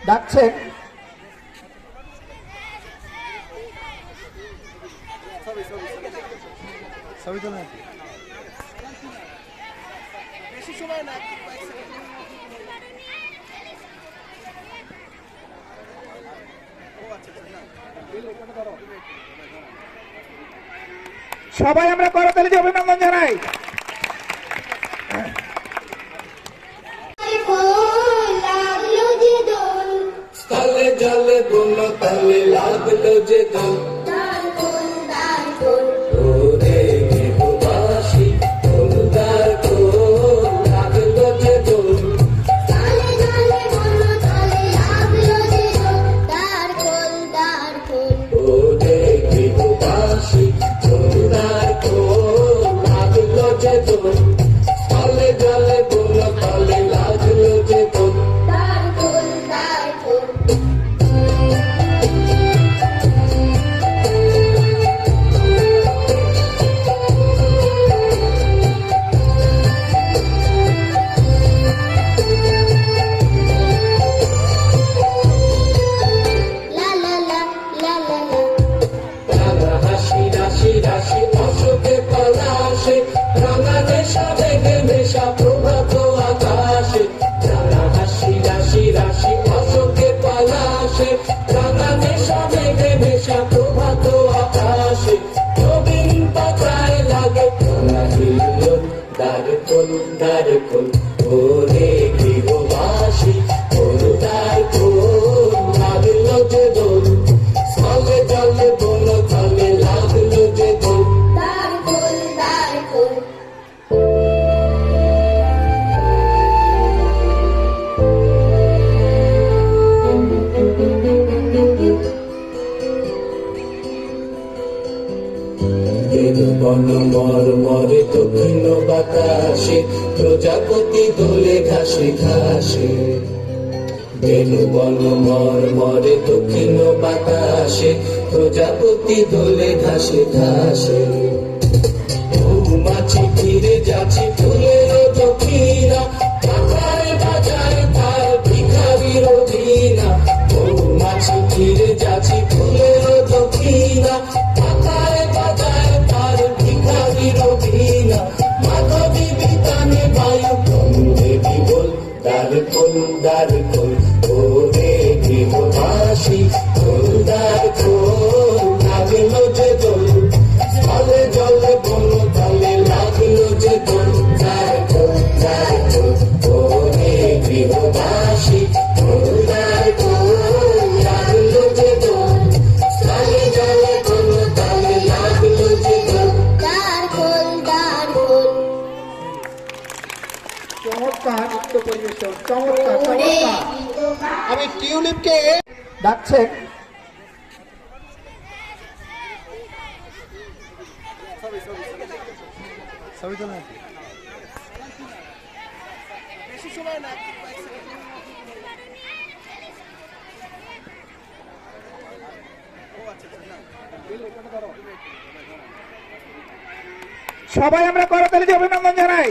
ডাকছেন। সবাই আমরা করতালি দিয়ে অভিনন্দন জানাই। তালে জলে দোল তালে লাগলো যে দোল ওরে গৃহবাসী দোলদার দোল লাগলো যে দোল ওরে গৃহবাসী দোলদার দোল লাগলো যে দোল তালে জলে দোল তালে লাগলো যে দোল রাশি অশোকে পলাশে রাঙা নেশা বেগে নেশা প্রভাত আকাশে রাঙা হাসি রাশি রাশি অশোকে পলাশে রাঙা নেশা বেগে নেশা প্রভাত আকাশে নবীন পাতায় লাগে তোলা হিল দ্বার খোল ওরে গৃহবাসী দ্বার খোল লাগলো যে দোল স্থলে জলে দোল তলে লাগলো যে দোল বন মরে দক্ষিণ বাতাসে প্রজাপতি দোলে ঘাসে ঘাসে বেনু বন মরে দক্ষিণ বাতাসে প্রজাপতি দোলে ঘাসে ঘাসে মৌমাছি ফিরে যাচ্ছে ফুলের দক্ষিণা বাজায় বাজায় তার ভিখারির অধীনা মৌমাছি ফিরে যাচ্ছে ফুলের দক্ষিণা বাজায় বাজায় তার ভিখারির অধীনা মাধবী বিতানে বায়ু বন্দে বিবল দ্বার খোল ওরে গৃহবাসী দ্বার খোল লাগলো যে দোল স্থলে জলে বন তলে লাগলো যে দোল দ্বার খোল ওরে গৃহবাসী দ্বার খোল লাগলো যে দোল স্থলে জলে বন তলে লাগলো যে দোল চমৎকার নৃত্য পরিবেশন, চমৎকার চমৎকার। আমি টিউলিপকে ডাকছেন। সবাই আমরা করতালি দিয়ে অভিনন্দন জানাই।